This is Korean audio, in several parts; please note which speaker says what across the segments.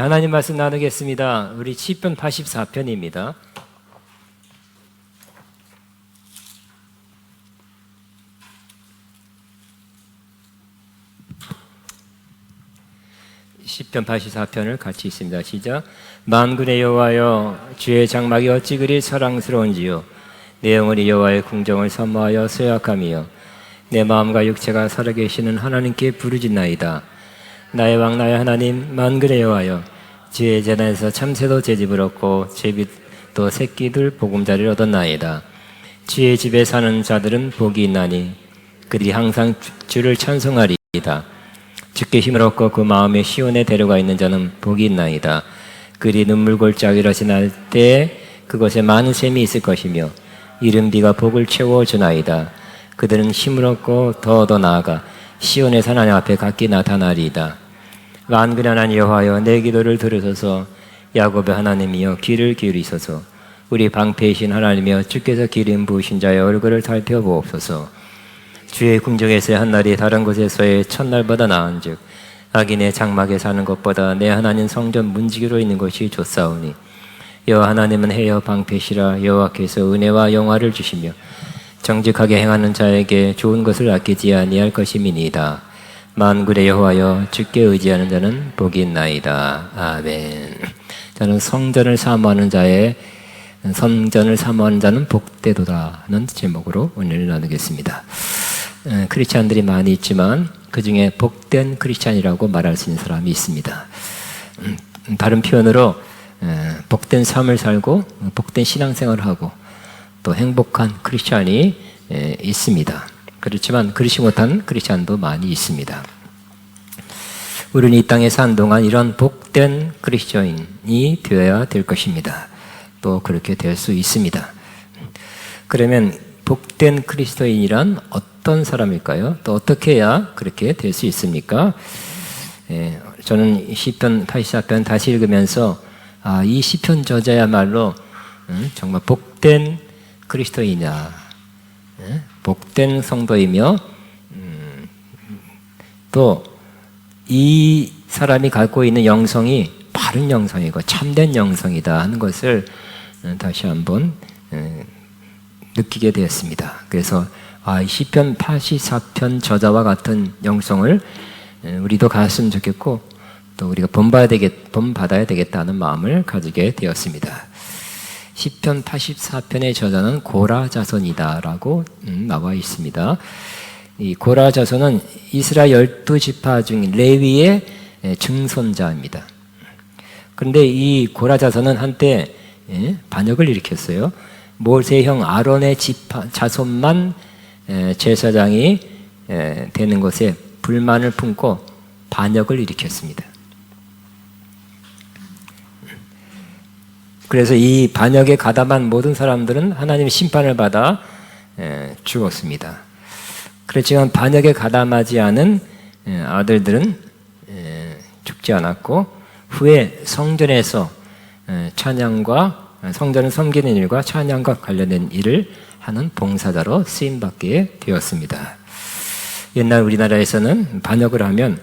Speaker 1: 하나님 말씀 나누겠습니다. 우리 시편 84편입니다. 시편 84편을 같이 읽습니다. 시작. 만군의 여호와여, 주의 장막이 어찌 그리 사랑스러운지요. 내 영혼이 여호와의 궁정을 사모하여 쇠약함이요. 내 마음과 육체가 살아계시는 하나님께 부르짖나이다. 나의 왕 나의 하나님, 만군의 여호와여, 주의 재단에서 참새도 제집을 얻고 제비도 새끼들 보금자리를 얻었나이다. 주의 집에 사는 자들은 복이 있나니 그들이 항상 주를 찬송하리이다. 주께 힘을 얻고 그 마음에 시온에 데려가 있는 자는 복이 있나이다. 그리 눈물 골짜기로 지날 때에 그곳에 많은 샘이 있을 것이며 이른 비가 복을 채워 주나이다. 그들은 힘을 얻고 더 나아가 시온의 산 하나님 앞에 각기 나타나리이다. 만군의 하나님 여호와여, 내 기도를 들으소서. 야곱의 하나님이여, 귀를 기울이소서. 우리 방패이신 하나님이여, 주께서 기름 부으신 자의 얼굴을 살펴보옵소서. 주의 궁정에서의 한날이 다른 곳에서의 첫날보다 나은즉 악인의 장막에 사는 것보다 내 하나님 성전 문지기로 있는 것이 좋사오니 여호와 하나님은 해여 방패시라. 여호와께서 은혜와 영화를 주시며 정직하게 행하는 자에게 좋은 것을 아끼지 아니할 것임이니이다. 만군의 여호와여, 주께 의지하는 자는 복이 있나이다. 아멘. 저는 성전을 사모하는 자는 복되도다는 제목으로 오늘 나누겠습니다. 크리스찬들이 많이 있지만 그 중에 복된 크리스찬이라고 말할 수 있는 사람이 있습니다. 다른 표현으로 복된 삶을 살고 복된 신앙생활을 하고 또 행복한 크리스찬이 있습니다. 그렇지만 그렇지 못한 크리스찬도 많이 있습니다. 우리는 이 땅에 산 동안 이런 복된 크리스찬이 되어야 될 것입니다. 또 그렇게 될 수 있습니다. 그러면 복된 그리스도인이란 어떤 사람일까요? 또 어떻게 해야 그렇게 될 수 있습니까? 저는 시편 84편 다시 읽으면서 이 시편 저자야말로 정말 복된 그리스도이냐, 복된 성도이며 또 이 사람이 갖고 있는 영성이 바른 영성이고 참된 영성이다 하는 것을 다시 한번 느끼게 되었습니다. 그래서 이 시편 84편 저자와 같은 영성을 우리도 가졌으면 좋겠고 또 우리가 본받아야 되겠다는 마음을 가지게 되었습니다. 시편 84편의 저자는 고라 자손이다라고 나와 있습니다. 이 고라 자손은 이스라엘 12지파 중 레위의 증손자입니다. 그런데 이 고라 자손은 한때 반역을 일으켰어요. 모세형 아론의 자손만 제사장이 되는 것에 불만을 품고 반역을 일으켰습니다. 그래서 이 반역에 가담한 모든 사람들은 하나님의 심판을 받아 죽었습니다. 그렇지만 반역에 가담하지 않은 아들들은 죽지 않았고 후에 성전에서 성전을 섬기는 일과 찬양과 관련된 일을 하는 봉사자로 쓰임받게 되었습니다. 옛날 우리나라에서는 반역을 하면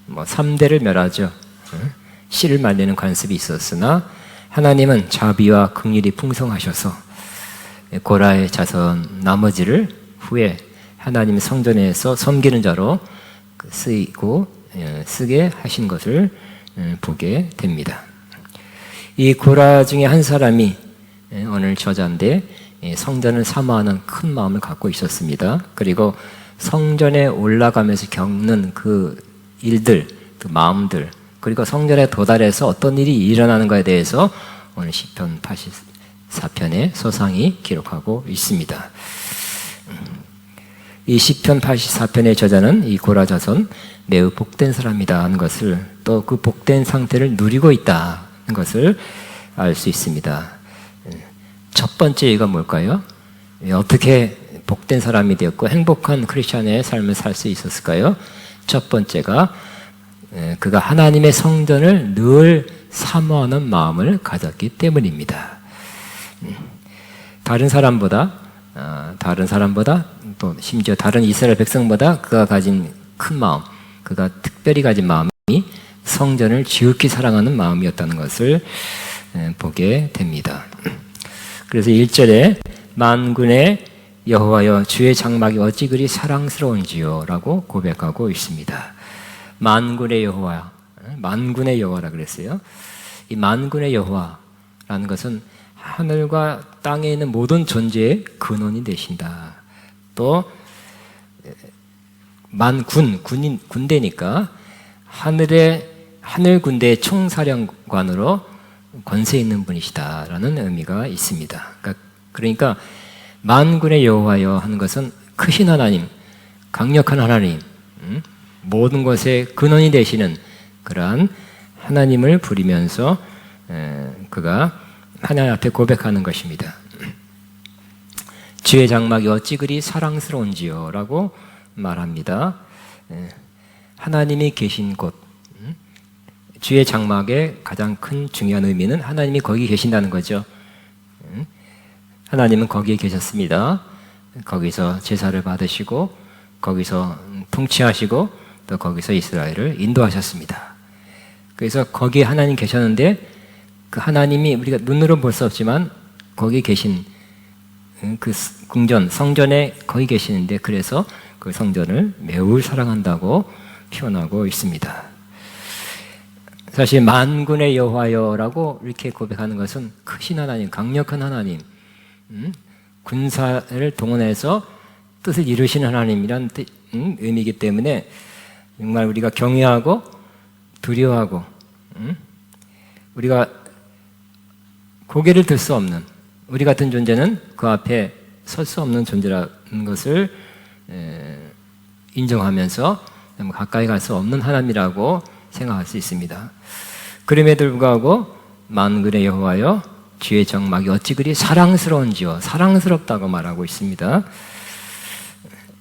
Speaker 1: 3대를 멸하죠. 씨를 말리는 관습이 있었으나 하나님은 자비와 긍휼이 풍성하셔서 고라의 자손 나머지를 후에 하나님 성전에서 섬기는 자로 쓰게 하신 것을 보게 됩니다. 이 고라 중에 한 사람이 오늘 저자인데 성전을 사모하는 큰 마음을 갖고 있었습니다. 그리고 성전에 올라가면서 겪는 그 일들, 그 마음들, 그리고 성전에 도달해서 어떤 일이 일어나는가에 대해서 오늘 시편 84편의 서상이 기록하고 있습니다. 이 시편 84편의 저자는 이 고라 자손 매우 복된 사람이다 하는 것을 또 그 복된 상태를 누리고 있다는 것을 알 수 있습니다. 첫 번째 이유가 뭘까요? 어떻게 복된 사람이 되었고 행복한 크리스찬의 삶을 살 수 있었을까요? 첫 번째가 그가 하나님의 성전을 늘 사모하는 마음을 가졌기 때문입니다. 다른 사람보다 또 심지어 다른 이스라엘 백성보다 그가 가진 큰 마음, 그가 특별히 가진 마음이 성전을 지극히 사랑하는 마음이었다는 것을 보게 됩니다. 그래서 1절에 만군의 여호와여 주의 장막이 어찌 그리 사랑스러운지요 라고 고백하고 있습니다. 만군의 여호와, 만군의 여호와라 그랬어요. 이 만군의 여호와라는 것은 하늘과 땅에 있는 모든 존재의 근원이 되신다. 또 군대니까 하늘 군대의 총사령관으로 권세 있는 분이시다라는 의미가 있습니다. 그러니까 만군의 여호와여 하는 것은 크신 하나님, 강력한 하나님, 모든 것의 근원이 되시는 그러한 하나님을 부리면서 그가 하나님 앞에 고백하는 것입니다. 주의 장막이 어찌 그리 사랑스러운지요 라고 말합니다. 하나님이 계신 곳, 주의 장막의 가장 큰 중요한 의미는 하나님이 거기 계신다는 거죠. 하나님은 거기에 계셨습니다. 거기서 제사를 받으시고 거기서 통치하시고 또 거기서 이스라엘을 인도하셨습니다. 그래서 거기에 하나님 계셨는데 그 하나님이 우리가 눈으로 볼 수 없지만 거기 계신 그 궁전, 성전에 거기 계시는데 그래서 그 성전을 매우 사랑한다고 표현하고 있습니다. 사실 만군의 여호와여라고 이렇게 고백하는 것은 크신 하나님, 강력한 하나님, 군사를 동원해서 뜻을 이루시는 하나님이란 의미이기 때문에 정말 우리가 경외하고 두려워하고 우리가 고개를 들 수 없는, 우리 같은 존재는 그 앞에 설 수 없는 존재라는 것을 인정하면서 가까이 갈 수 없는 하나님이라고 생각할 수 있습니다. 그럼에도 불구하고 만군의 여호와여 주의 장막이 어찌 그리 사랑스러운지요, 사랑스럽다고 말하고 있습니다.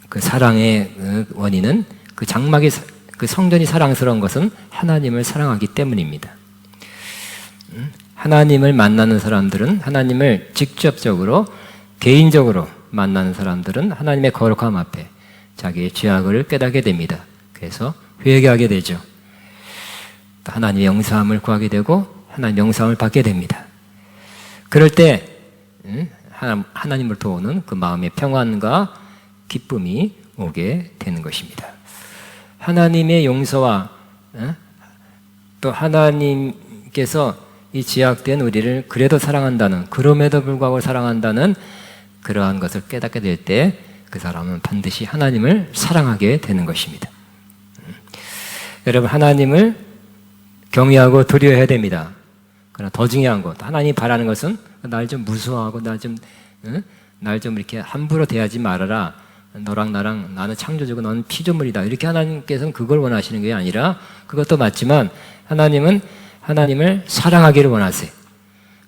Speaker 1: 그 사랑의 원인은 그 장막이, 그 성전이 사랑스러운 것은 하나님을 사랑하기 때문입니다. 하나님을 만나는 사람들은, 하나님을 직접적으로 개인적으로 만나는 사람들은 하나님의 거룩함 앞에 자기의 죄악을 깨닫게 됩니다. 그래서 회개하게 되죠. 하나님의 용서함을 구하게 되고 하나님의 용서함을 받게 됩니다. 그럴 때 하나님으로부터 오는 그 마음의 평안과 기쁨이 오게 되는 것입니다. 하나님의 용서와 또 하나님께서 이 지약된 우리를 그래도 사랑한다는, 그럼에도 불구하고 사랑한다는 그러한 것을 깨닫게 될 때 그 사람은 반드시 하나님을 사랑하게 되는 것입니다. 여러분, 하나님을 경외하고 두려워해야 됩니다. 그러나 더 중요한 것, 하나님이 바라는 것은 날 좀 무서워하고 날 좀 이렇게 함부로 대하지 말아라. 너랑 나랑, 나는 창조주고 너는 피조물이다. 이렇게 하나님께서는 그걸 원하시는 게 아니라, 그것도 맞지만 하나님은 하나님을 사랑하기를 원하세요.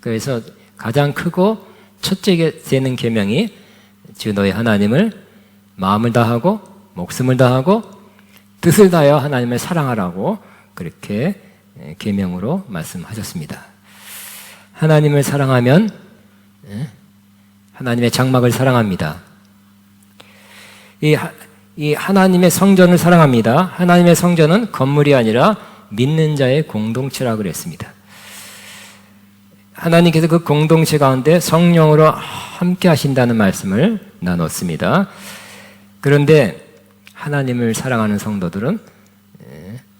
Speaker 1: 그래서 가장 크고 첫째 되는 계명이 주 너의 하나님을 마음을 다하고 목숨을 다하고 뜻을 다하여 하나님을 사랑하라고 그렇게 계명으로 말씀하셨습니다. 하나님을 사랑하면 하나님의 장막을 사랑합니다. 이 하나님의 성전을 사랑합니다. 하나님의 성전은 건물이 아니라 믿는 자의 공동체라고 그랬습니다. 하나님께서 그 공동체 가운데 성령으로 함께 하신다는 말씀을 나눴습니다. 그런데 하나님을 사랑하는 성도들은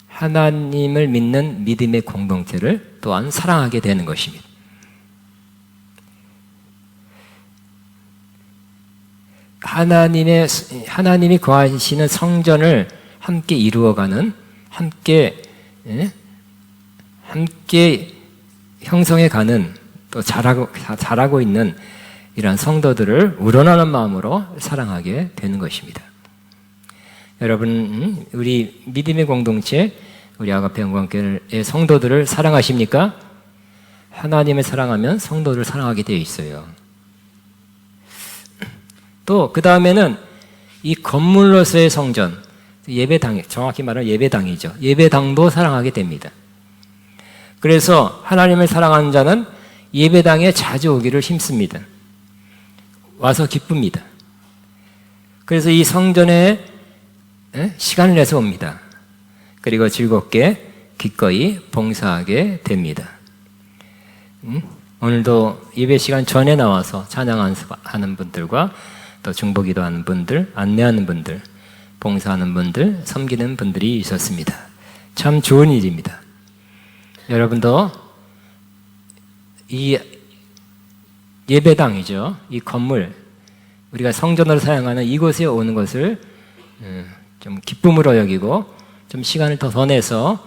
Speaker 1: 하나님을 믿는 믿음의 공동체를 또한 사랑하게 되는 것입니다. 하나님이 거하시는 성전을 함께 이루어가는, 함께 형성해가는, 또 자라고 있는 이러한 성도들을 우러나는 마음으로 사랑하게 되는 것입니다. 여러분, 우리 믿음의 공동체, 우리 아가페 영광교회의 성도들을 사랑하십니까? 하나님을 사랑하면 성도를 사랑하게 되어 있어요. 또 그 다음에는 이 건물로서의 성전, 예배당, 정확히 말하면 예배당이죠. 예배당도 사랑하게 됩니다. 그래서 하나님을 사랑하는 자는 예배당에 자주 오기를 힘씁니다. 와서 기쁩니다. 그래서 이 성전에 시간을 내서 옵니다. 그리고 즐겁게 기꺼이 봉사하게 됩니다. 오늘도 예배 시간 전에 나와서 찬양하는 분들과 또 중보기도하는 분들, 안내하는 분들, 봉사하는 분들, 섬기는 분들이 있었습니다. 참 좋은 일입니다. 여러분도 이 예배당이죠. 이 건물, 우리가 성전으로 사용하는 이곳에 오는 것을 좀 기쁨으로 여기고 좀 시간을 더 내서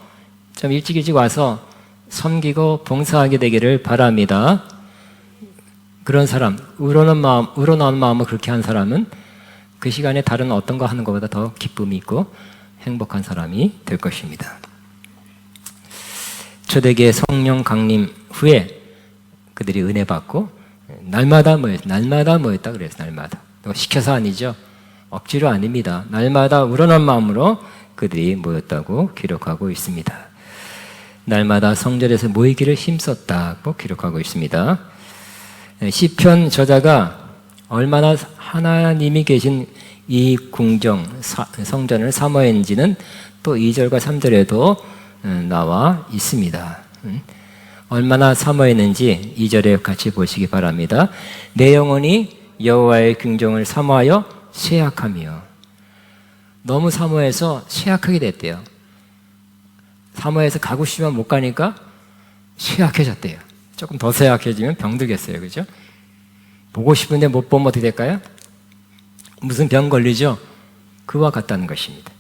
Speaker 1: 좀 일찍 와서 섬기고 봉사하게 되기를 바랍니다. 그런 사람, 우러나오는 마음으로 그렇게 한 사람은 그 시간에 다른 어떤 거 하는 것보다 더 기쁨이 있고 행복한 사람이 될 것입니다. 초대교회 성령 강림 후에 그들이 은혜 받고 날마다 모였다 그래서 날마다. 시켜서 아니죠. 억지로 아닙니다. 날마다 우러난 마음으로 그들이 모였다고 기록하고 있습니다. 날마다 성전에서 모이기를 힘썼다고 기록하고 있습니다. 시편 저자가 얼마나 하나님이 계신 이 성전을 사모했는지는 또 2절과 3절에도 나와 있습니다. 얼마나 사모했는지 2절에 같이 보시기 바랍니다. 내 영혼이 여호와의 궁정을 사모하여 쇠약하며, 너무 사모해서 쇠약하게 됐대요. 사모해서 가고 싶으면 못 가니까 쇠약해졌대요. 조금 더 쇠약해지면 병들겠어요. 그죠? 보고 싶은데 못 보면 어떻게 될까요? 무슨 병 걸리죠? 그와 같다는 것입니다.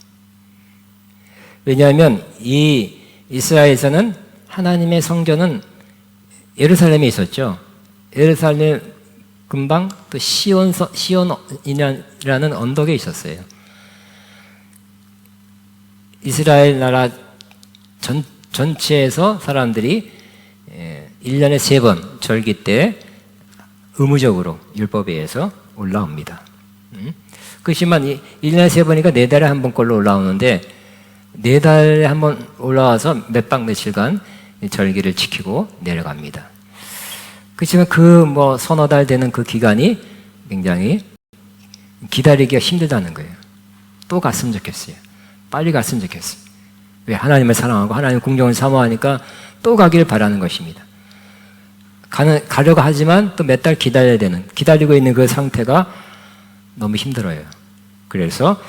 Speaker 1: 왜냐하면 이 이스라엘에서는 하나님의 성전은 예루살렘에 있었죠. 예루살렘 근방 또 시온이라는 언덕에 있었어요. 이스라엘 나라 전체에서 사람들이 1년에 3번 절기 때 의무적으로 율법에 의해서 올라옵니다. 그렇지만 1년에 3번이니까 4달에 한 번꼴로 올라오는데 4달에 한 번 올라와서 몇 박 며칠간 절기를 지키고 내려갑니다. 그렇지만 서너 달 되는 그 기간이 굉장히 기다리기가 힘들다는 거예요. 또 갔으면 좋겠어요. 빨리 갔으면 좋겠어요. 왜? 하나님을 사랑하고 하나님 궁정을 사모하니까 또 가기를 바라는 것입니다. 가려고 하지만 또 몇 달 기다려야 되는, 기다리고 있는 그 상태가 너무 힘들어요. 그래서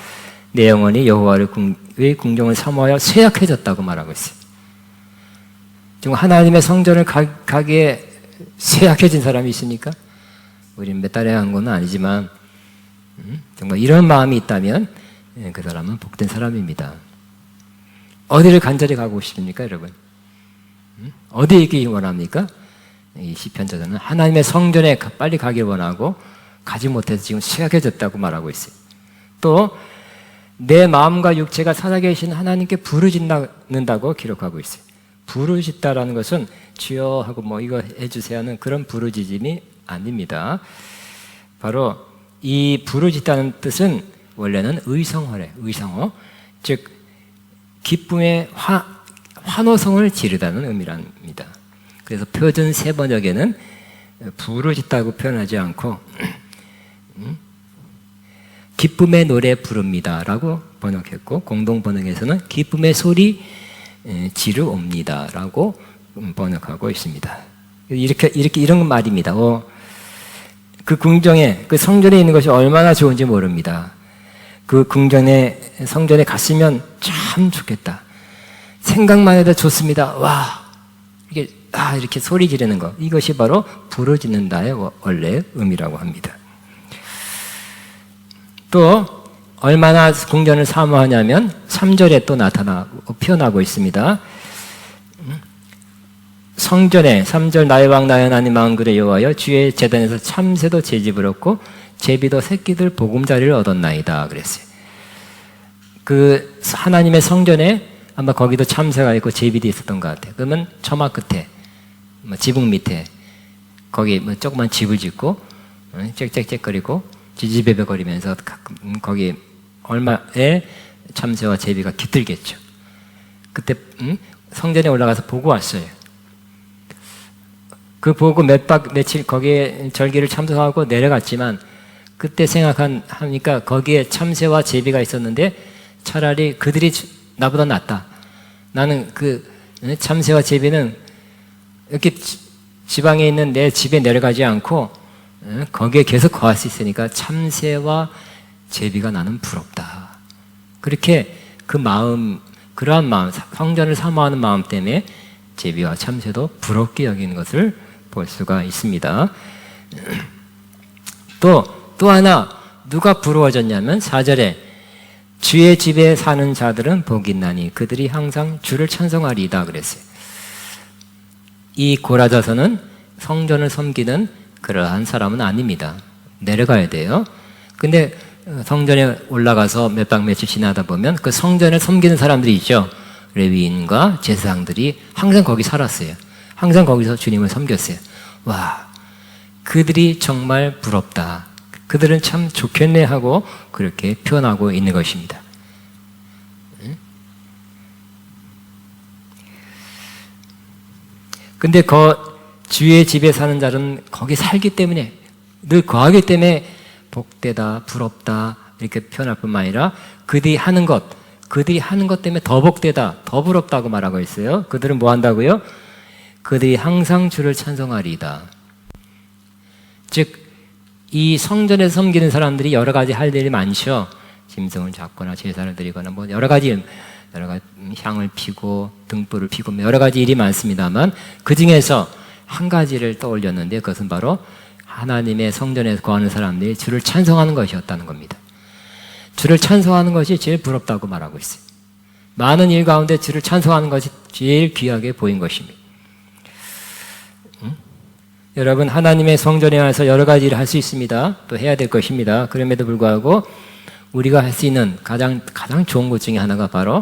Speaker 1: 내 영혼이 여호와의 궁정을 사모하여 쇠약해졌다고 말하고 있어요. 지금 하나님의 성전을 가기에 쇠약해진 사람이 있습니까? 우리는 몇 달에 한 건 아니지만 정말 이런 마음이 있다면 그 사람은 복된 사람입니다. 어디를 간절히 가고 싶습니까, 여러분? 어디에 있기 원합니까? 이 시편 저자는 하나님의 성전에 빨리 가길 원하고 가지 못해서 지금 쇠약해졌다고 말하고 있어요. 또 내 마음과 육체가 살아계신 하나님께 부르짖는다고 기록하고 있어요. 부르짖다라는 것은 주여 하고 이거 해주세요 하는 그런 부르짖음이 아닙니다. 바로 이 부르짖다는 뜻은 원래는 의성어래. 의성어, 즉 기쁨의 환호성을 지르다는 의미랍니다. 그래서 표준 세번역에는 부르짖다고 표현하지 않고 기쁨의 노래 부릅니다 라고 번역했고, 공동 번역에서는 기쁨의 소리 지르옵니다 라고 번역하고 있습니다. 이런 말입니다. 그 궁정에, 그 성전에 있는 것이 얼마나 좋은지 모릅니다. 그 성전에 갔으면 참 좋겠다. 생각만 해도 좋습니다. 와, 이렇게 소리 지르는 것. 이것이 바로 부르짖는다의 원래 의미라고 합니다. 또, 얼마나 궁전을 사모하냐면 3절에 또 표현하고 있습니다. 성전에 3절 나의 왕 나의 하나님 만군의 여호와여 주의 제단에서 참새도 제집을 얻고 제비도 새끼들 보금자리를 얻었나이다 그랬어요. 그 하나님의 성전에 아마 거기도 참새가 있고 제비도 있었던 것 같아요. 그러면 처마 끝에 지붕 밑에 거기 조그만 집을 짓고 짹짹짹거리고 지지배배거리면서 거기 얼마에 참새와 제비가 깃들겠죠. 그때 성전에 올라가서 보고 왔어요. 그 보고 며칠 거기에 절기를 참석하고 내려갔지만 그때 생각하니까 거기에 참새와 제비가 있었는데 차라리 그들이 나보다 낫다. 나는 참새와 제비는 이렇게 지방에 있는 내 집에 내려가지 않고 거기에 계속 거할 수 있으니까 참새와 제비가 나는 부럽다. 그렇게 그러한 마음, 성전을 사모하는 마음 때문에 제비와 참새도 부럽게 여기는 것을 볼 수가 있습니다. 또 하나 누가 부러워졌냐면 4절에 주의 집에 사는 자들은 복이 있나니 그들이 항상 주를 찬송하리이다 그랬어요. 이 고라자서는 성전을 섬기는 그러한 사람은 아닙니다. 내려가야 돼요. 근데 성전에 올라가서 몇 박 며칠 지나다 보면 그 성전을 섬기는 사람들이 있죠. 레위인과 제사장들이 항상 거기 살았어요. 항상 거기서 주님을 섬겼어요. 와, 그들이 정말 부럽다. 그들은 참 좋겠네 하고 그렇게 표현하고 있는 것입니다. 근데 주의 집에 사는 자는 거기 살기 때문에, 늘 거하기 때문에 복되다, 부럽다 이렇게 표현할 뿐만 아니라 그들이 하는 것 때문에 더 복되다, 더 부럽다고 말하고 있어요. 그들은 뭐 한다고요? 그들이 항상 주를 찬송하리이다. 즉 이 성전에서 섬기는 사람들이 여러 가지 할 일이 많죠. 짐승을 잡거나 제사를 드리거나 뭐 여러 가지 향을 피고 등불을 피고 여러 가지 일이 많습니다만 그 중에서 한 가지를 떠올렸는데 그것은 바로 하나님의 성전에서 거하는 사람들이 주를 찬송하는 것이었다는 겁니다. 주를 찬송하는 것이 제일 부럽다고 말하고 있어요. 많은 일 가운데 주를 찬송하는 것이 제일 귀하게 보인 것입니다. 여러분, 하나님의 성전에 와서 여러 가지 일을 할 수 있습니다. 또 해야 될 것입니다. 그럼에도 불구하고 우리가 할 수 있는 가장 좋은 것 중에 하나가 바로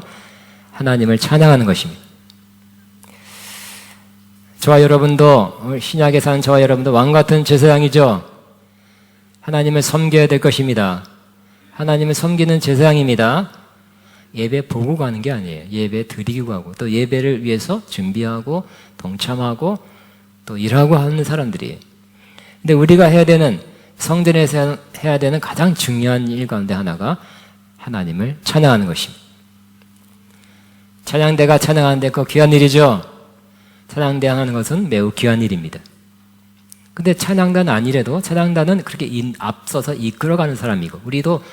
Speaker 1: 하나님을 찬양하는 것입니다. 저와 여러분도, 신약에 사는 저와 여러분도 왕같은 제사장이죠. 하나님을 섬겨야 될 것입니다. 하나님을 섬기는 제사장입니다. 예배 보고 가는 게 아니에요. 예배 드리고 가고 또 예배를 위해서 준비하고 동참하고 또 일하고 하는 사람들이에요. 근데 우리가 해야 되는, 성전에서 해야 되는 가장 중요한 일 가운데 하나가 하나님을 찬양하는 것입니다. 찬양대가 찬양하는데 그거 귀한 일이죠. 찬양대 하는 것은 매우 귀한 일입니다. 근데 찬양단 아니래도 찬양단은 그렇게 앞서서 이끌어가는 사람이고, 우리도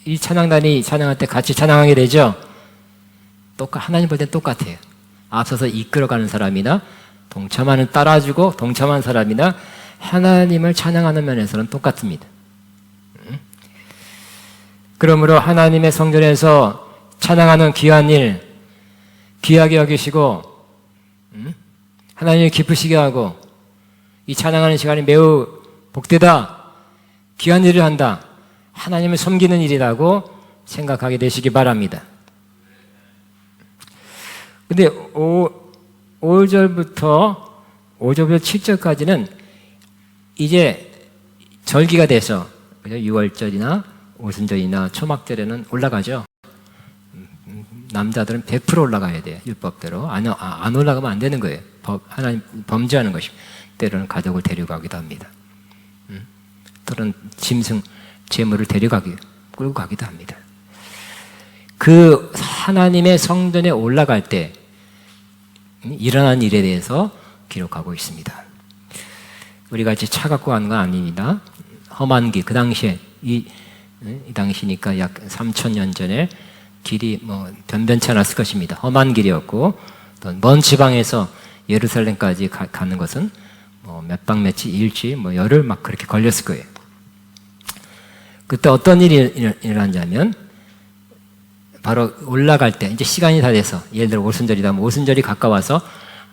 Speaker 1: 이 찬양단이 찬양할 때 같이 찬양하게 되죠. 하나님 볼 때 똑같아요. 앞서서 이끌어가는 사람이나 따라주고 동참한 사람이나 하나님을 찬양하는 면에서는 똑같습니다. 그러므로 하나님의 성전에서 찬양하는 귀한 일, 귀하게 여기시고 하나님을 기쁘시게 하고 이 찬양하는 시간이 매우 복되다, 귀한 일을 한다, 하나님을 섬기는 일이라고 생각하게 되시기 바랍니다. 근데 5절부터 7절까지는 이제 절기가 돼서 6월절이나 오순절이나 초막절에는 올라가죠. 남자들은 100% 올라가야 돼요. 율법대로. 안 올라가면 안 되는 거예요. 하나님 범죄하는 것입니다. 때로는 가족을 데려가기도 합니다. 또는 짐승, 재물을 끌고 가기도 합니다. 그 하나님의 성전에 올라갈 때 일어난 일에 대해서 기록하고 있습니다. 우리 같이 차 갖고 가는 건 아닙니다. 험한 길, 그 당시에 이 당시니까 약 3,000년 전에 길이 변변치 않았을 것입니다. 험한 길이었고 또 먼 지방에서 예루살렘까지 가는 것은 몇 박 며칠, 일주일, 열흘 막 그렇게 걸렸을 거예요. 그때 어떤 일이 일어났냐면 바로 올라갈 때 이제 시간이 다 돼서, 예를 들어 오순절이다, 오순절이 가까워서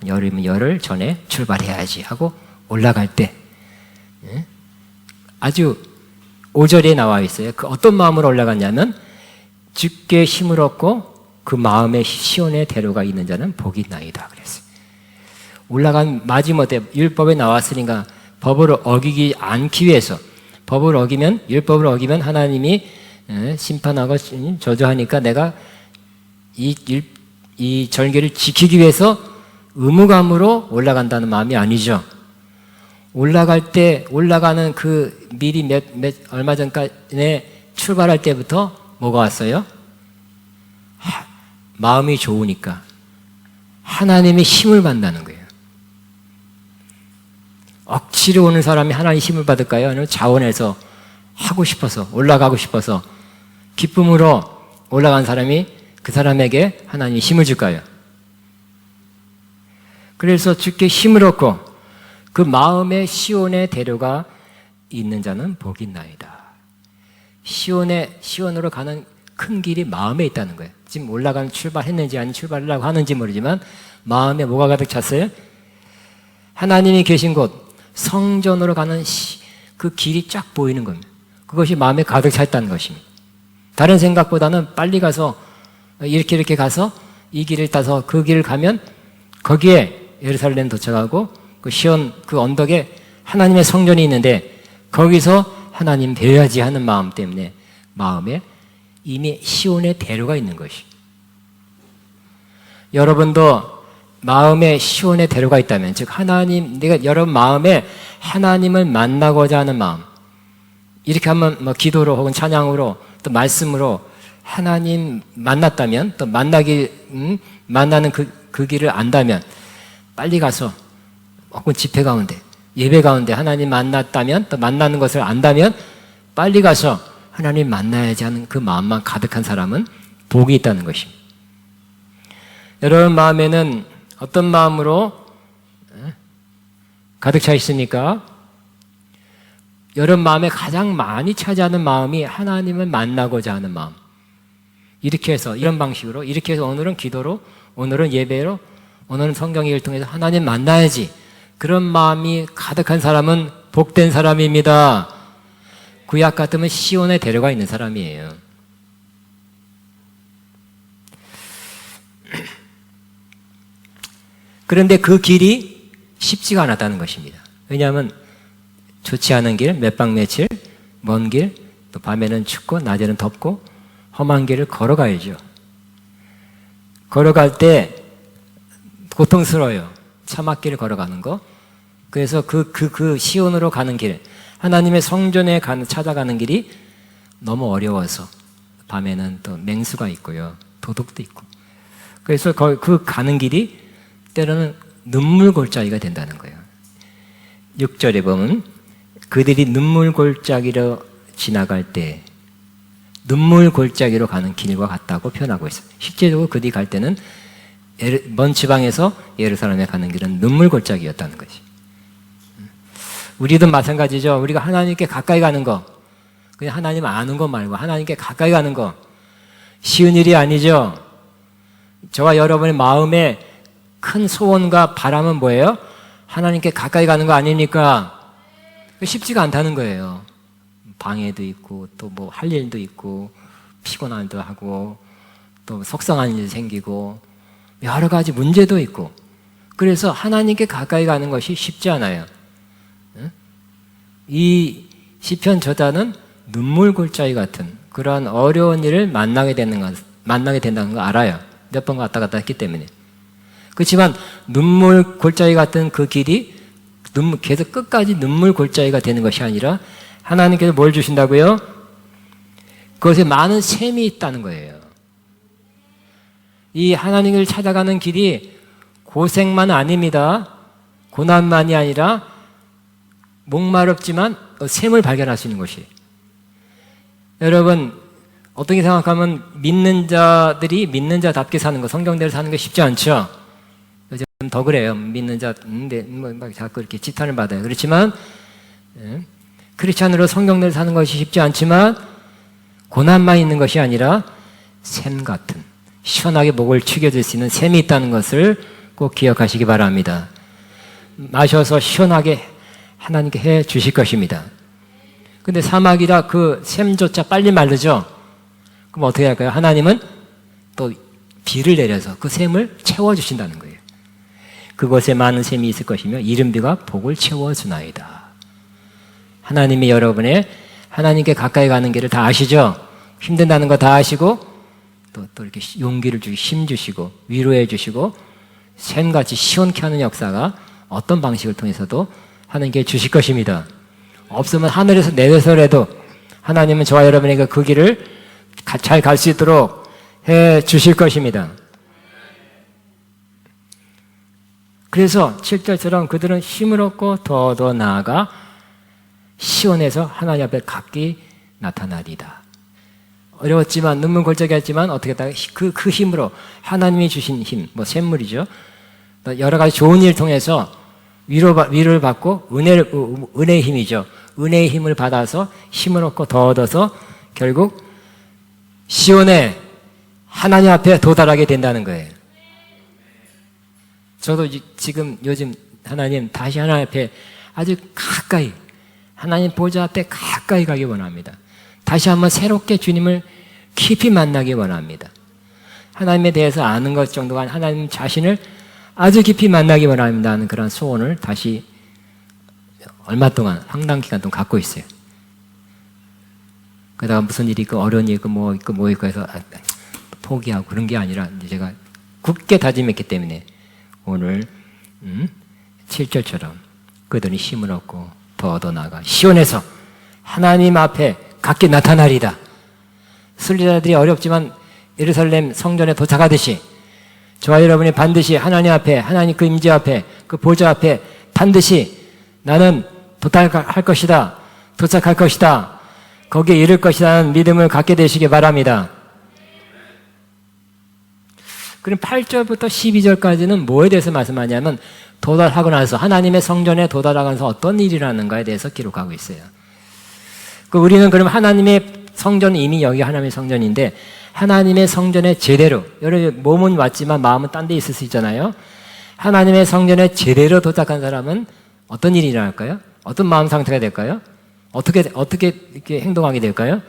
Speaker 1: 열흘이면 열흘 전에 출발해야지 하고 올라갈 때 아주 5절에 나와 있어요. 그 어떤 마음으로 올라갔냐면 주께 힘을 얻고 그 마음의 시온에 데려가 있는 자는 복이 있나이다 그랬어요. 올라간 마지못해 율법에 나왔으니까 법을 어기지 않기 위해서, 율법을 어기면 하나님이 심판하고 저주하니까 내가 이 절개를 지키기 위해서 의무감으로 올라간다는 마음이 아니죠. 올라가는 그 미리 얼마 전까지 출발할 때부터 뭐가 왔어요? 마음이 좋으니까, 하나님의 힘을 받는다는 거예요. 억지로 오는 사람이 하나님의 힘을 받을까요? 아니면 자원해서 하고 싶어서, 올라가고 싶어서 기쁨으로 올라간 사람이 그 사람에게 하나님이 힘을 줄까요? 그래서 주께 힘을 얻고 그 마음에 시온의 대로가 있는 자는 복이 있나이다. 시온으로 가는 큰 길이 마음에 있다는 거예요. 지금 올라가는 출발했는지 아니 출발하려고 하는지 모르지만 마음에 뭐가 가득 찼어요? 하나님이 계신 곳 성전으로 가는 그 길이 쫙 보이는 겁니다. 그것이 마음에 가득 차 있다는 것입니다. 다른 생각보다는 빨리 가서 이렇게 가서 이 길을 따서 그 길을 가면 거기에 예루살렘 도착하고 그 시온 그 언덕에 하나님의 성전이 있는데 거기서 하나님 뵈야지 하는 마음 때문에 마음에 이미 시온의 대로가 있는 것이. 여러분도 마음에 시온의 대로가 있다면, 즉 하나님, 내가 여러분 마음에 하나님을 만나고자 하는 마음, 이렇게 하면 뭐 기도로 혹은 찬양으로 또 말씀으로 하나님 만났다면, 또 만나는 그 길을 안다면 빨리 가서 혹은 집회 가운데 예배 가운데 하나님 만났다면, 또 만나는 것을 안다면 빨리 가서 하나님 만나야지 하는 그 마음만 가득한 사람은 복이 있다는 것입니다. 여러분 마음에는 어떤 마음으로 가득 차 있습니까? 여러분 마음에 가장 많이 차지하는 마음이 하나님을 만나고자 하는 마음. 이렇게 해서 이런 방식으로 이렇게 해서 오늘은 기도로, 오늘은 예배로, 오늘은 성경 읽기를 통해서 하나님 만나야지. 그런 마음이 가득한 사람은 복된 사람입니다. 구약 같으면 시온에 데려가 있는 사람이에요. 그런데 그 길이 쉽지가 않았다는 것입니다. 왜냐하면 좋지 않은 길, 몇 박 며칠, 먼 길, 또 밤에는 춥고 낮에는 덥고 험한 길을 걸어가야죠. 걸어갈 때 고통스러워요. 차막길을 걸어가는 거. 그래서 그 시온으로 가는 길, 하나님의 성전에 찾아가는 길이 너무 어려워서 밤에는 또 맹수가 있고요. 도둑도 있고. 그래서 그 가는 길이 때로는 눈물 골짜기가 된다는 거예요. 6절에 보면 그들이 눈물 골짜기로 지나갈 때 눈물 골짜기로 가는 길과 같다고 표현하고 있어요. 실제적으로 그들이 갈 때는 먼 지방에서 예루살렘에 가는 길은 눈물 골짜기였다는 거지. 우리도 마찬가지죠. 우리가 하나님께 가까이 가는 거, 그냥 하나님 아는 거 말고 하나님께 가까이 가는 거 쉬운 일이 아니죠. 저와 여러분의 마음에 큰 소원과 바람은 뭐예요? 하나님께 가까이 가는 거 아닙니까? 쉽지가 않다는 거예요. 방해도 있고 또 뭐 할 일도 있고 피곤한 일도 하고 또 속상한 일이 생기고 여러 가지 문제도 있고 그래서 하나님께 가까이 가는 것이 쉽지 않아요. 이 시편 저자는 눈물 골짜기 같은 그러한 어려운 일을 만나게 된다는 거 알아요. 몇 번 왔다 갔다 했기 때문에. 그렇지만 눈물 골짜기 같은 그 길이 계속 끝까지 눈물 골짜기가 되는 것이 아니라 하나님께서 뭘 주신다고요? 그것에 많은 셈이 있다는 거예요. 이 하나님을 찾아가는 길이 고생만 아닙니다. 고난만이 아니라 목마릅지만 셈을 발견할 수 있는 것이. 여러분 어떻게 생각하면 믿는 자들이 믿는 자답게 사는 거, 성경대로 사는 게 쉽지 않죠. 요즘 더 그래요. 믿는 자인데 막 자꾸 이렇게 지탄을 받아요. 그렇지만 크리스찬으로 성경대로 사는 것이 쉽지 않지만 고난만 있는 것이 아니라 샘 같은 시원하게 목을 축여줄 수 있는 샘이 있다는 것을 꼭 기억하시기 바랍니다. 마셔서 시원하게 하나님께 해 주실 것입니다. 근데 사막이라 그 샘조차 빨리 마르죠. 그럼 어떻게 할까요? 하나님은 또 비를 내려서 그 샘을 채워주신다는 거예요. 그곳에 많은 샘이 있을 것이며 이른 비가 복을 채워주나이다. 하나님이 여러분의 하나님께 가까이 가는 길을 다 아시죠? 힘든다는 거 다 아시고 또 이렇게 용기를 주시고 힘 주시고 위로해 주시고 샘같이 시원케 하는 역사가 어떤 방식을 통해서도 하나님께 주실 것입니다. 없으면 하늘에서 내려서라도 하나님은 저와 여러분에게 그 길을 잘 갈 수 있도록 해 주실 것입니다. 그래서 7절처럼 그들은 힘을 얻고 더 나아가 시온에서 하나님 앞에 각기 나타나리다. 어려웠지만 눈물 골짜기 했지만 어떻게 했다? 그 힘으로 하나님이 주신 힘, 뭐 샘물이죠. 여러 가지 좋은 일을 통해서 위로를 받고 은혜의 힘이죠. 은혜의 힘을 받아서 힘을 얻고 더 얻어서 결국 시온에 하나님 앞에 도달하게 된다는 거예요. 저도 지금 요즘 하나님 다시 하나님 앞에 아주 가까이 하나님 보좌 앞에 가까이 가기 원합니다. 다시 한번 새롭게 주님을 깊이 만나기 원합니다. 하나님에 대해서 아는 것 정도가 아니라 하나님 자신을 아주 깊이 만나기 원합니다 하는 그런 소원을 다시 얼마 동안 상당 기간 동안 갖고 있어요. 그러다가 무슨 일이 있고 어려운 일이 있고 뭐 있고 해서 포기하고 그런 게 아니라 이제 제가 굳게 다짐했기 때문에 오늘 7절처럼 그들이 힘을 얻고 더 얻어나가 시온에서 하나님 앞에 각기 나타나리다. 순례자들이 어렵지만 예루살렘 성전에 도착하듯이 저와 여러분이 반드시 하나님 앞에 하나님 그 임재 앞에 그 보좌 앞에 반드시 나는 도착할 것이다. 도착할 것이다. 거기에 이를 것이라는 믿음을 갖게 되시기 바랍니다. 그럼 8절부터 12절까지는 뭐에 대해서 말씀하냐면 도달하고 나서 하나님의 성전에 도달하면서 어떤 일이 일어나는가에 대해서 기록하고 있어요. 우리는 그럼 하나님의 성전은 이미 여기 하나님의 성전인데 하나님의 성전에 제대로 여러분 몸은 왔지만 마음은 딴 데 있을 수 있잖아요. 하나님의 성전에 제대로 도착한 사람은 어떤 일이 일어날까요? 어떤 마음 상태가 될까요? 어떻게 이렇게 행동하게 될까요?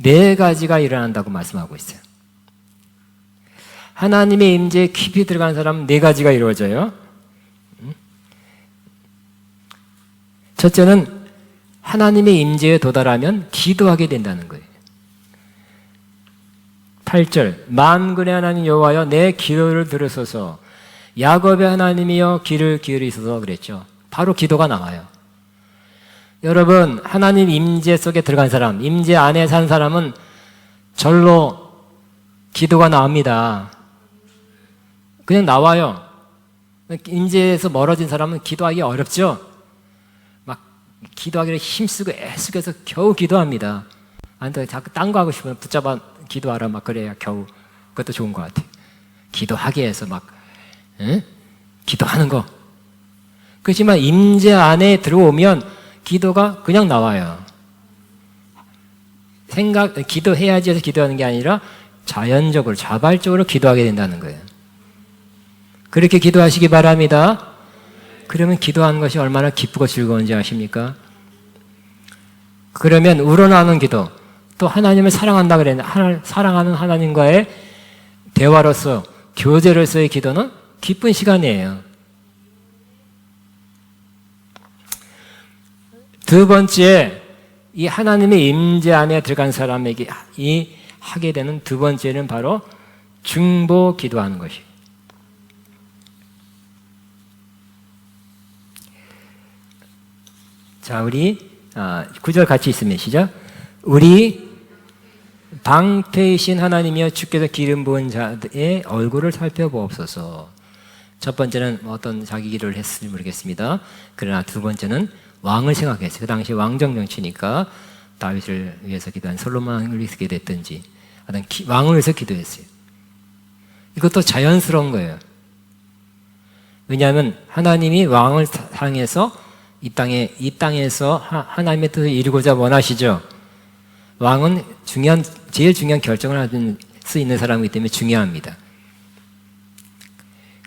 Speaker 1: 4가지가 일어난다고 말씀하고 있어요. 하나님의 임재에 깊이 들어간 사람은 4가지가 이루어져요. 첫째는 하나님의 임재에 도달하면 기도하게 된다는 거예요. 8절 만군의 하나님 여호와여 내 기도를 들으소서 야곱의 하나님이여 귀를 기울이소서 그랬죠. 바로 기도가 나와요. 여러분 하나님 임재 속에 들어간 사람 임재 안에 산 사람은 절로 기도가 나옵니다. 그냥 나와요. 임재에서 멀어진 사람은 기도하기 어렵죠. 막 기도하기를 힘쓰고 애쓰고서 겨우 기도합니다. 안돼 자꾸 딴 거 하고 싶으면 붙잡아 기도하라 막 그래야 겨우 그것도 좋은 것 같아요. 기도하게 해서 막 기도하는 거. 그렇지만 임재 안에 들어오면 기도가 그냥 나와요. 기도해야지 해서 기도하는 게 아니라 자연적으로 자발적으로 기도하게 된다는 거예요. 그렇게 기도하시기 바랍니다. 그러면 기도하는 것이 얼마나 기쁘고 즐거운지 아십니까? 그러면 우러나오는 기도, 또 하나님을 사랑한다 그랬는데 사랑하는 하나님과의 대화로서 교제로서의 기도는 기쁜 시간이에요. 두 번째, 이 하나님의 임재 안에 들어간 사람에게 하게 되는 두 번째는 바로 중보 기도하는 것이에요. 자, 우리 9절 같이 있으면 시작. 우리 방패이신 하나님이여 주께서 기름 부은 자의 얼굴을 살펴보옵소서. 첫 번째는 어떤 자기 기도를 했을지 모르겠습니다. 그러나 두 번째는 왕을 생각했어요. 그 당시 왕정 정치니까 다윗을 위해서 기도한 솔로몬을 위해서 기도했든지 하여튼 왕을 위해서 기도했어요. 이것도 자연스러운 거예요. 왜냐하면 하나님이 왕을 향해서 이 땅에서 하나님의 뜻을 이루고자 원하시죠. 왕은 제일 중요한 결정을 할 수 있는 사람이기 때문에 중요합니다.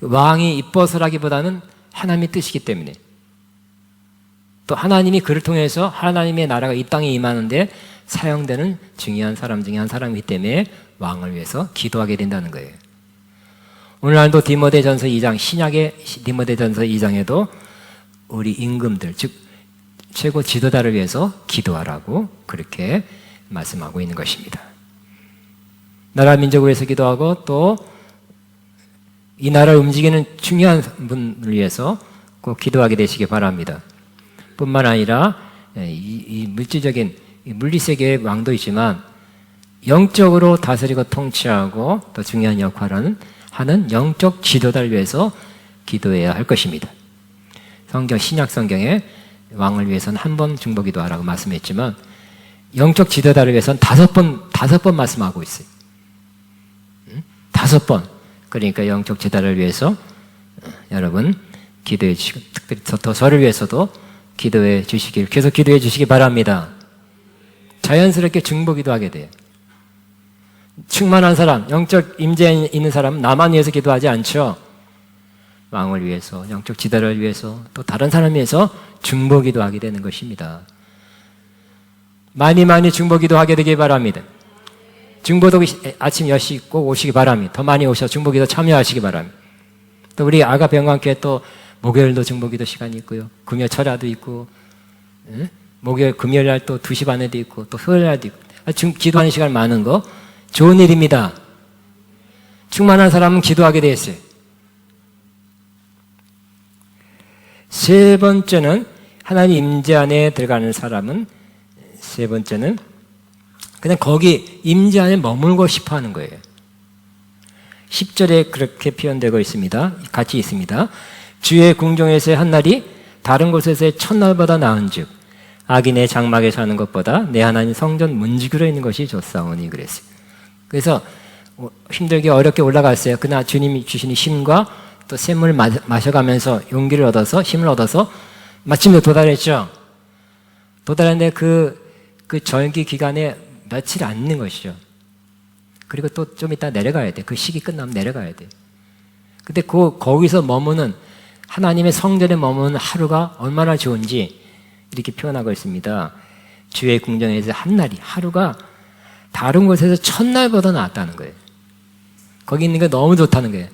Speaker 1: 왕이 이뻐서라기보다는 하나님의 뜻이기 때문에 또 하나님이 그를 통해서 하나님의 나라가 이 땅에 임하는데 사용되는 중요한 사람 중에 한 사람이기 때문에 왕을 위해서 기도하게 된다는 거예요. 오늘날도 디모데전서 2장 신약의 디모데전서 2장에도 우리 임금들 즉 최고 지도자를 위해서 기도하라고 그렇게 말씀하고 있는 것입니다. 나라 민족을 위해서 기도하고 또 이 나라를 움직이는 중요한 분을 위해서 꼭 기도하게 되시기 바랍니다. 뿐만 아니라 이 물질적인 물리세계의 왕도 있지만 영적으로 다스리고 통치하고 또 중요한 역할을 하는 영적 지도자를 위해서 기도해야 할 것입니다. 신약 성경에 왕을 위해서는 한 번 중보기도하라고 말씀했지만 영적 지도자를 위해서는 다섯 번 말씀하고 있어요. 5번. 그러니까 영적 지도자를 위해서 여러분 기도해 주시고, 특별히 더 저를 위해서도 기도해 주시길, 계속 기도해 주시기 바랍니다. 자연스럽게 중보기도하게 돼요. 충만한 사람, 영적 임재 있는 사람은 나만 위해서 기도하지 않죠. 왕을 위해서, 영적 지도를 위해서, 또 다른 사람을 위해서 중보기도하게 되는 것입니다. 많이 중보기도하게 되길 바랍니다. 중보도 아침 10시 꼭 오시기 바랍니다. 더 많이 오셔서 중보기도 참여하시기 바랍니다. 또 우리 아가페 영광교회 또 목요일도 중보기도 시간이 있고요. 금요 철야도 있고, 목요일, 금요일 날 또 2시 반에도 있고, 또 토요일 날도 있고, 기도하는 시간 많은 거 좋은 일입니다. 충만한 사람은 기도하게 되어 있어요. 세 번째는 하나님 임재 안에 들어가는 사람은, 세 번째는 그냥 거기 임재 안에 머물고 싶어 하는 거예요. 10절에 그렇게 표현되고 있습니다. 같이 있습니다. 주의 궁정에서의 한 날이 다른 곳에서의 첫날보다 나은즉 악인의 장막에 사는 것보다 내 하나님 성전 문지기로 있는 것이 좋사오니 그랬어요. 그래서 힘들게 어렵게 올라갔어요. 그러나 주님이 주시는 힘과 또 샘물을 마셔가면서 용기를 얻어서 힘을 얻어서 마침내 도달했죠. 도달했는데 그 절기 기간에 며칠 안 있는 것이죠. 그리고 또 좀 이따 내려가야 돼. 그 시기 끝나면 내려가야 돼. 근데 거기서 머무는 하나님의 성전에 머무는 하루가 얼마나 좋은지 이렇게 표현하고 있습니다. 주의 궁정에서 한 날이, 하루가 다른 곳에서 첫날보다 낫다는 거예요. 거기 있는 게 너무 좋다는 거예요.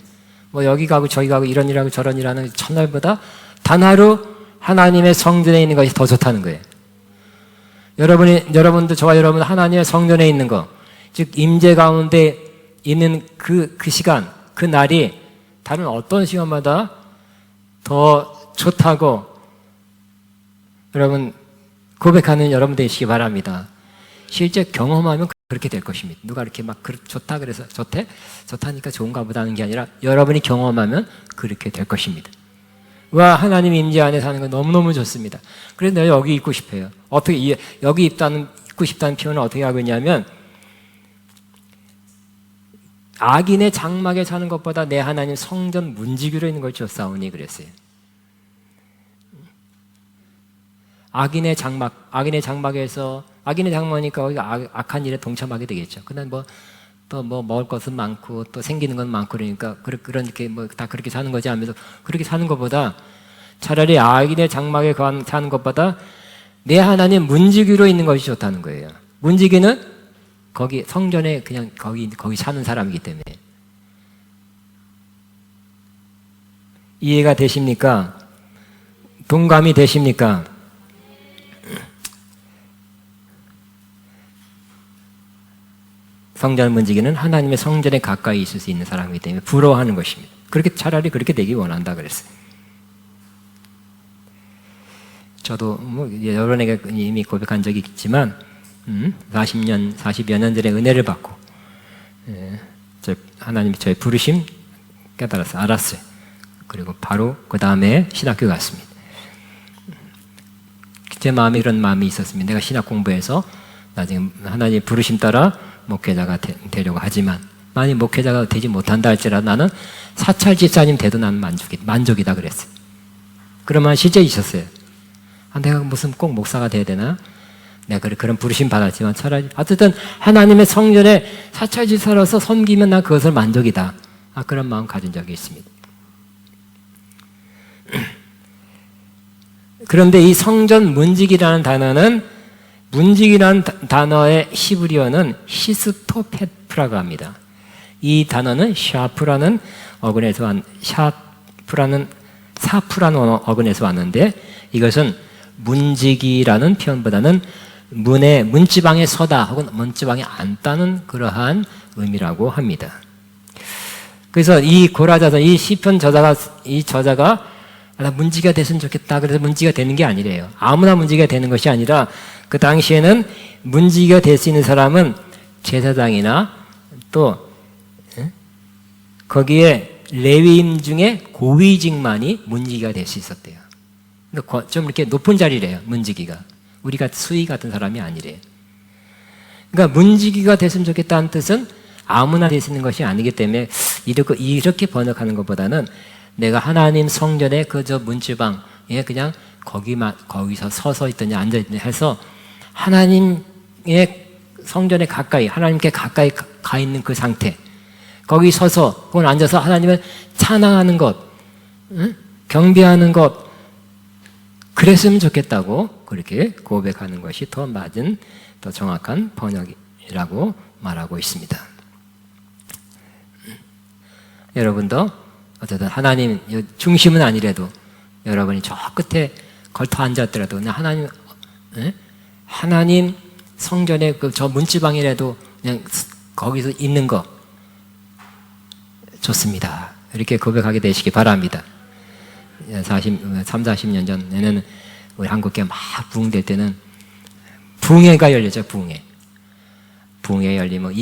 Speaker 1: 뭐 여기 가고 저기 가고 이런 일하고 저런 일하는 첫날보다 단 하루 하나님의 성전에 있는 것이 더 좋다는 거예요. 여러분도 저와 여러분 하나님의 성전에 있는 것, 즉 임재 가운데 있는 그 시간, 그 날이 다른 어떤 시간마다 더 좋다고 여러분 고백하는 여러분 되시기 바랍니다. 실제 경험하면 그렇게 될 것입니다. 누가 이렇게 막 좋다 그래서 좋다니까 좋은가 보다 하는 게 아니라 여러분이 경험하면 그렇게 될 것입니다. 와, 하나님 임재 안에 사는 건 너무너무 좋습니다. 그래서 내가 여기 있고 싶어요. 어떻게 여기 있고 싶다는 표현을 어떻게 하고 있냐면 악인의 장막에 사는 것보다 내 하나님 성전 문지기로 있는 걸 좋사오니 그랬어요. 악인의 장막이니까 거기가 악한 일에 동참하게 되겠죠. 그날 또 먹을 것은 많고 또 생기는 건 많고 그러니까 그렇게 다 그렇게 사는 거지 하면서 그렇게 사는 것보다 차라리 악인의 장막에 사는 것보다 내 하나님 문지기로 있는 것이 좋다는 거예요. 문지기는 거기 성전에 그냥 거기 사는 사람이기 때문에. 이해가 되십니까? 동감이 되십니까? 성전 문지기는 하나님의 성전에 가까이 있을 수 있는 사람이기 때문에 부러워하는 것입니다. 차라리 그렇게 되기 원한다 그랬어요. 저도 여러분에게 이미 고백한 적이 있지만 40여 년 전에 은혜를 받고 하나님이 저의 부르심 깨달았어요. 알았어요. 그리고 바로 그 다음에 신학교 갔습니다. 제 마음에 이런 마음이 있었습니다. 내가 신학 공부해서 나중에 하나님의 부르심 따라 목회자가 되려고 하지만 만약 목회자가 되지 못한다 할지라도 나는 사찰 집사님 돼도 나는 만족이다 그랬어요. 그러면 실제 있었어요. 내가 무슨 꼭 목사가 돼야 되나? 내가 그런 부르심 받았지만 차라리 어쨌든 하나님의 성전에 사찰 집사로서 섬기면 난 그것을 만족이다. 그런 마음 가진 적이 있습니다. 그런데 이 성전 문지기라는 단어의 히브리어는 히스토페프라고 합니다. 이 단어는 샤프라는 사프라는 어근에서 왔는데 이것은 문지기라는 표현보다는 문지방에 서다 혹은 문지방에 앉다는 그러한 의미라고 합니다. 그래서 이 시편 저자가 나 문지기가 됐으면 좋겠다. 그래서 문지기가 되는 게 아니래요. 아무나 문지기가 되는 것이 아니라 그 당시에는 문지기가 될 수 있는 사람은 제사장이나 또 거기에 레위인 중에 고위직만이 문지기가 될 수 있었대요. 그러니까 좀 이렇게 높은 자리래요, 문지기가. 우리가 수위 같은 사람이 아니래요. 그러니까 문지기가 됐으면 좋겠다는 뜻은 아무나 될 수 있는 것이 아니기 때문에 이렇게 번역하는 것보다는 내가 하나님 성전에 그저 문지방에 그냥 거기서 서서 있더니 앉아있더니 해서 하나님의 성전에 가까이, 하나님께 가까이 가 있는 그 상태, 거기 서서 혹은 앉아서 하나님을 찬양하는 것, 경배하는 것, 그랬으면 좋겠다고 그렇게 고백하는 것이 더 맞은, 더 정확한 번역이라고 말하고 있습니다. 여러분도 어쨌든 하나님 중심은 아니래도 여러분이 저 끝에 걸터 앉았더라도 그냥 하나님 성전에 저 문지방이라도 그냥 거기서 있는 거 좋습니다. 이렇게 고백하게 되시기 바랍니다. 40년 전에는 우리 한국교회 막 부흥될 때는 부흥회가 열렸죠. 부흥회 열리면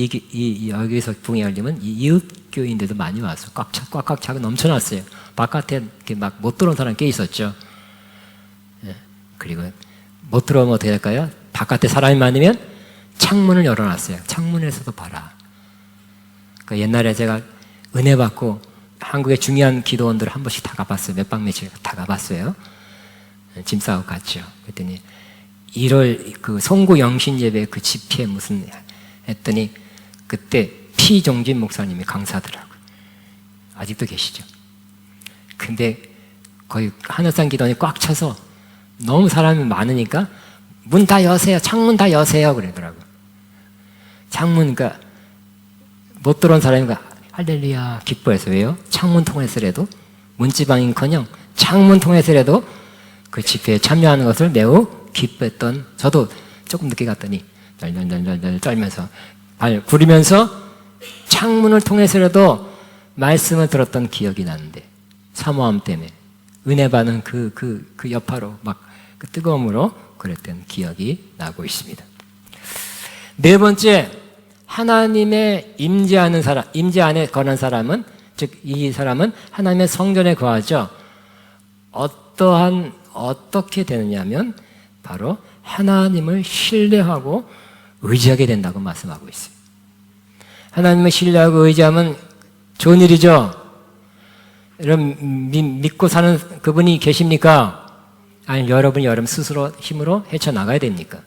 Speaker 1: 여기서 부흥회 열리면 이웃 교인들도 많이 왔어. 꽉 차고 넘쳐났어요. 바깥에 이렇게 막 못 들어온 사람 꽤 있었죠. 그리고 못 들어오면 어떻게 될까요? 바깥에 사람이 많으면 창문을 열어놨어요. 창문에서도 봐라. 그러니까 옛날에 제가 은혜 받고 한국의 중요한 기도원들을 한 번씩 다 가봤어요. 몇 박 며칠 다 가봤어요. 짐 싸고 갔죠. 그랬더니 1월 그 송구 영신 예배 그 집회 무슨 했더니 그때 피종진 목사님이 강사더라고요. 아직도 계시죠. 근데 거의 하늘산 기도원이 꽉 차서 너무 사람이 많으니까 문 다 여세요. 창문 다 여세요. 그러더라고요. 창문, 그러니까 못 들어온 사람이 할렐루야 기뻐해서. 왜요? 창문 통해서라도, 문지방인커녕 창문 통해서라도 그 집회에 참여하는 것을 매우 기뻐했던, 저도 조금 늦게 갔더니 덜덜덜덜 떨면서 발 구르면서 창문을 통해서라도 말씀을 들었던 기억이 나는데, 사모함 때문에 은혜 받는 그 여파로 막 그 뜨거움으로 그랬던 기억이 나고 있습니다. 네 번째, 하나님의 임재하는 사람, 임재 안에 거는 사람은, 즉 이 사람은 하나님의 성전에 거하죠. 어떻게 되느냐면 바로 하나님을 신뢰하고 의지하게 된다고 말씀하고 있어요. 하나님을 신뢰하고 의지하면 좋은 일이죠. 여러분 믿고 사는 그분이 계십니까? 아니면 여러분이 여러분 스스로 힘으로 헤쳐나가야 됩니까?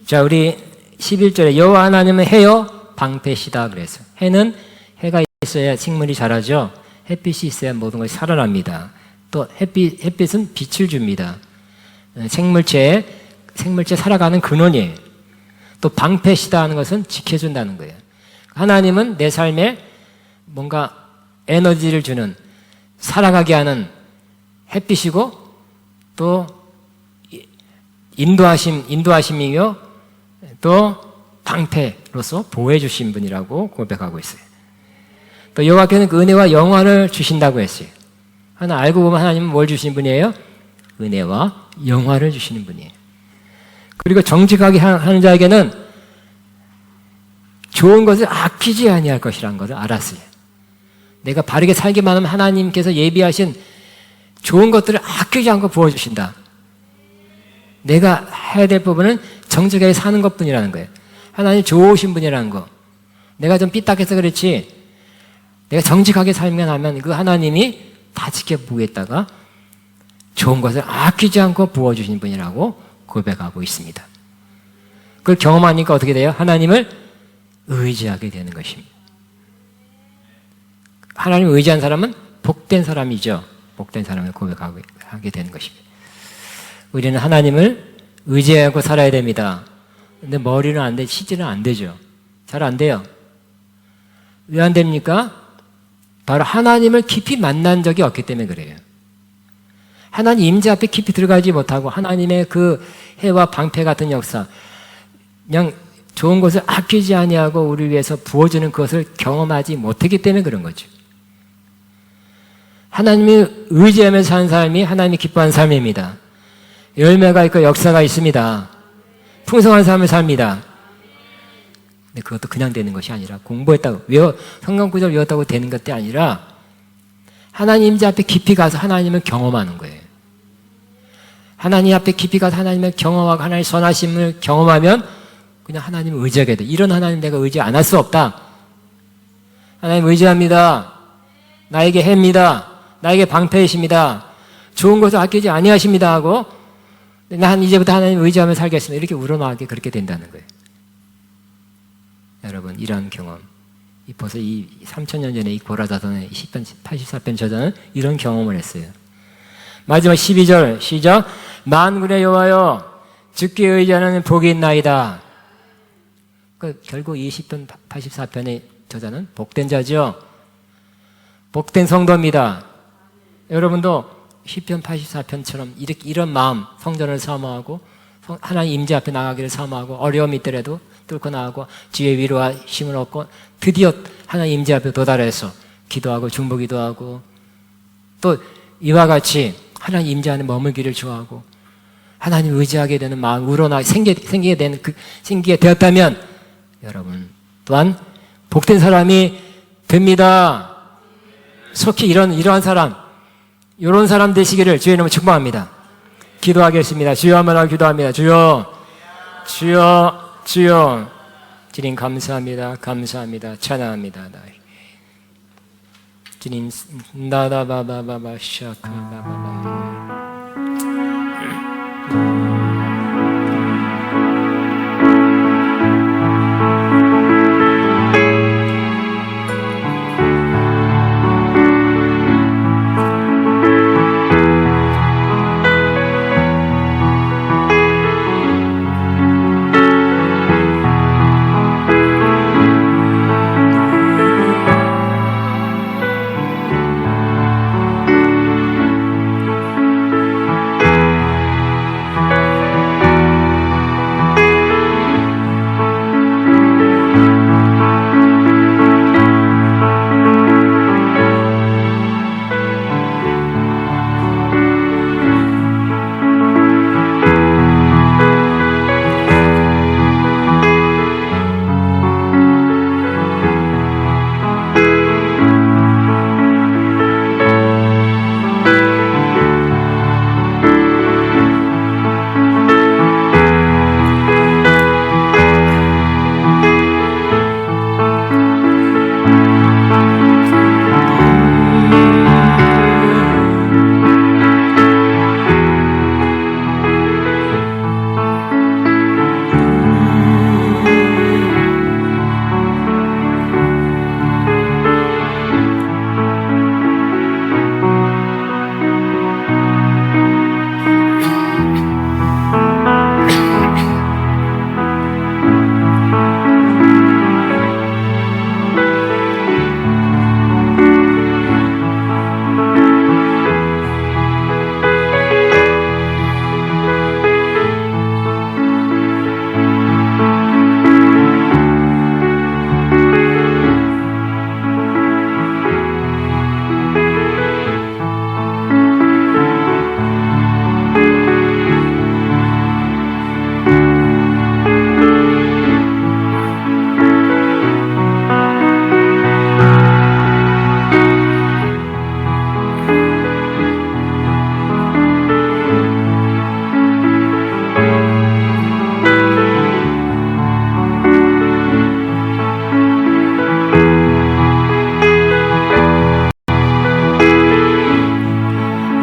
Speaker 1: 자, 우리 11절에 여호와 하나님은 해요 방패시다 그랬어요. 해가 있어야 식물이 자라죠. 햇빛이 있어야 모든 것이 살아납니다. 또 햇빛은 빛을 줍니다. 생물체 살아가는 근원이에요. 또 방패시다 하는 것은 지켜준다는 거예요. 하나님은 내 삶에 뭔가 에너지를 주는, 살아가게 하는 햇빛이고 또 인도하심이요 또 방패로서 보호해 주신 분이라고 고백하고 있어요. 또 여호와께서는 그 은혜와 영화를 주신다고 했어요. 하나 알고 보면 하나님은 뭘 주시는 분이에요? 은혜와 영화를 주시는 분이에요. 그리고 정직하게 하는 자에게는 좋은 것을 아끼지 아니할 것이라는 것을 알았어요. 내가 바르게 살기만 하면 하나님께서 예비하신 좋은 것들을 아끼지 않고 부어주신다. 내가 해야 될 부분은 정직하게 사는 것뿐이라는 거예요. 하나님 좋으신 분이라는 거. 내가 좀 삐딱해서 그렇지, 내가 정직하게 살면 하면 그 하나님이 다 지켜보겠다가 좋은 것을 아끼지 않고 부어주신 분이라고 고백하고 있습니다. 그걸 경험하니까 어떻게 돼요? 하나님을 의지하게 되는 것입니다. 하나님을 의지한 사람은 복된 사람이죠. 복된 사람을 고백하게 되는 것입니다. 우리는 하나님을 의지하고 살아야 됩니다. 근데 머리는 안 돼, 실제는 안 되죠. 잘 안 돼요. 왜 안 됩니까? 바로 하나님을 깊이 만난 적이 없기 때문에 그래요. 하나님 임재 앞에 깊이 들어가지 못하고 하나님의 그 해와 방패 같은 역사, 그냥 좋은 것을 아끼지 아니하고 우리 위해서 부어주는 그것을 경험하지 못했기 때문에 그런 거죠. 하나님을 의지하면서 사는 삶이 하나님이 기뻐하는 삶입니다. 열매가 있고 역사가 있습니다. 풍성한 삶을 삽니다. 근데 그것도 그냥 되는 것이 아니라 공부했다고 성경 구절 외웠다고 되는 것이 아니라 하나님 임재 앞에 깊이 가서 하나님을 경험하는 거예요. 하나님 앞에 깊이 가서 하나님을 경험하고 하나님의 선하심을 경험하면 그냥 하나님을 의지하게 돼. 이런 하나님 내가 의지 안 할 수 없다. 하나님 의지합니다. 나에게 해입니다. 나에게 방패이십니다. 좋은 것을 아끼지 아니하십니다 하고 난 이제부터 하나님 의지하며 살겠습니다. 이렇게 우러나게 그렇게 된다는 거예요. 여러분, 이러한 경험. 벌써 이 3000년 전에 이 고라다선의 10편, 84편 저자는 이런 경험을 했어요. 마지막 12절 시작. 만군의 여호와여 주께 의지하는 복이 있나이다. 결국 이 10편, 84편의 저자는 복된 자죠. 복된 성도입니다. 여러분도 10편, 84편처럼 이런 마음, 성전을 사모하고 하나님 임재 앞에 나가기를 사모하고 어려움이 있더라도 뚫고 나가고 지혜의 위로와 힘을 얻고 드디어 하나님 임재 앞에 도달해서 기도하고 중보기도 하고 또 이와 같이 하나님 임재 안에 머물기를 좋아하고 하나님 의지하게 되는 마음 우러나 생기게 되었다면 여러분 또한 복된 사람이 됩니다. 속히 이러한 사람, 이런 사람 되시기를 주의 이름으로 축복합니다. 기도하겠습니다. 주여 한번 기도합니다. 주여, 주여, 주여. 주님 감사합니다. 감사합니다. 찬양합니다. 주님 나다바바바바 샤카바바바.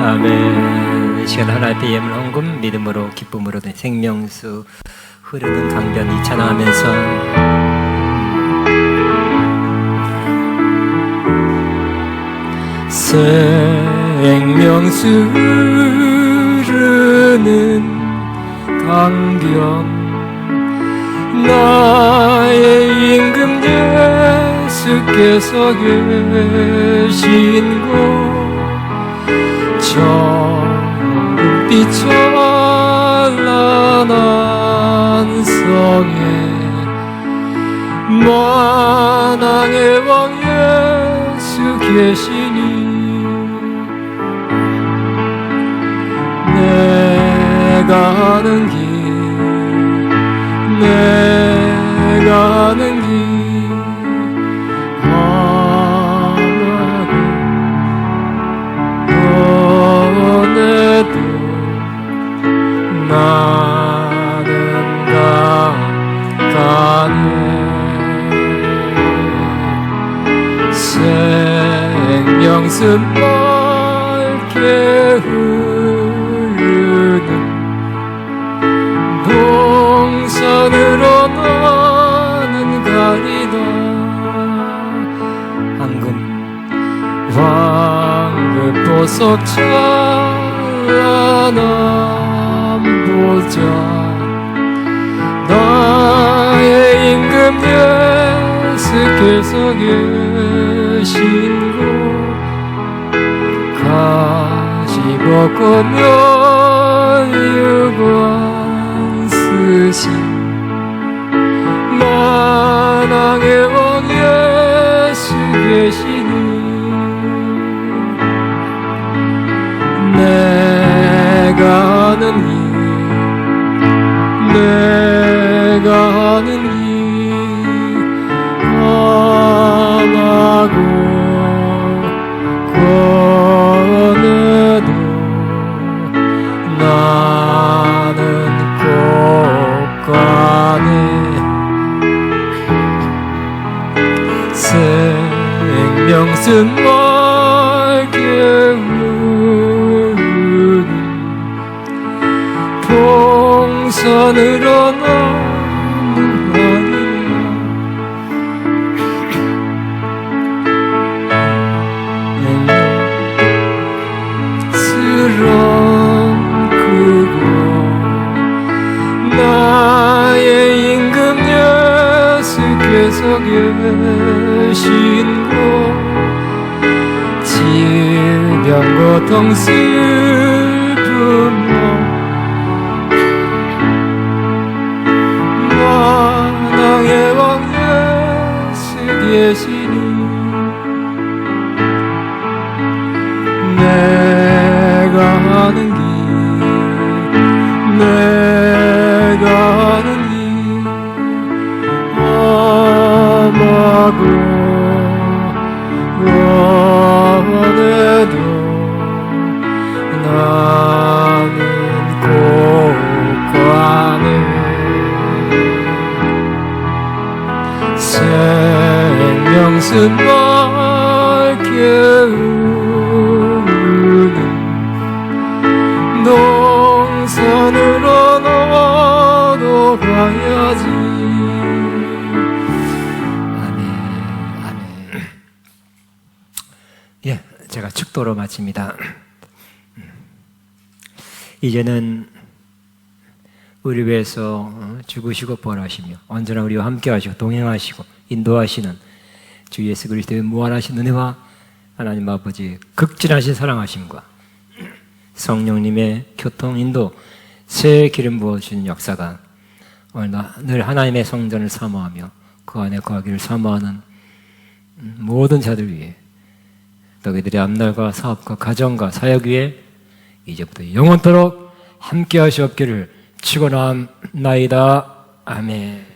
Speaker 1: 아멘. 이 시간 하나님 앞에 예물 헌금 믿음으로 기쁨으로 된 생명수 흐르는 강변이 찬양하면서 생명수 흐르는 강변 나의 임금 예수께서 계신 곳 정빛 찬란한 성에 만왕의 왕 예수 계시니 내가 하는 길 내가 길 오늘도 나는 가네 생명수 맑게 흐르는 동산으로 나는 가리다 황금보석 찬란한 보좌 나의 임금 예수께서 계신 곳 가시 벗고면 유관 쓰신 만왕의 왕 예수 계시니 내가 하는 일 하나고 권해도 나는 꼭 가네 생명수 맑게 흐르는 동산으로 나는 가리라 스런 크고 나의 임금 예수께서 계신 곳 질병 고통 슬픔 만왕의 왕 예수 계시니 내가 하는 길 험하고 원해도 나는 꼭 가네 생명수 맑게 흐르는 동산으로 나도 가야지 아멘 아멘. 예, 제가 축도로 마칩니다. 이제는 우리 위해서 죽으시고 부활하시며 언제나 우리와 함께 하시고 동행하시고 인도하시는 주 예수 그리스도의 무한하신 은혜와 하나님 아버지의 극진하신 사랑하심과 성령님의 교통 인도 새 기름 부어주는 역사가 늘 하나님의 성전을 사모하며 그 안에 거하기를 사모하는 모든 자들 위해 또 그들의 앞날과 사업과 가정과 사역 위에 이제부터 영원토록 함께 하시옵기를 축원합나이다. 아멘.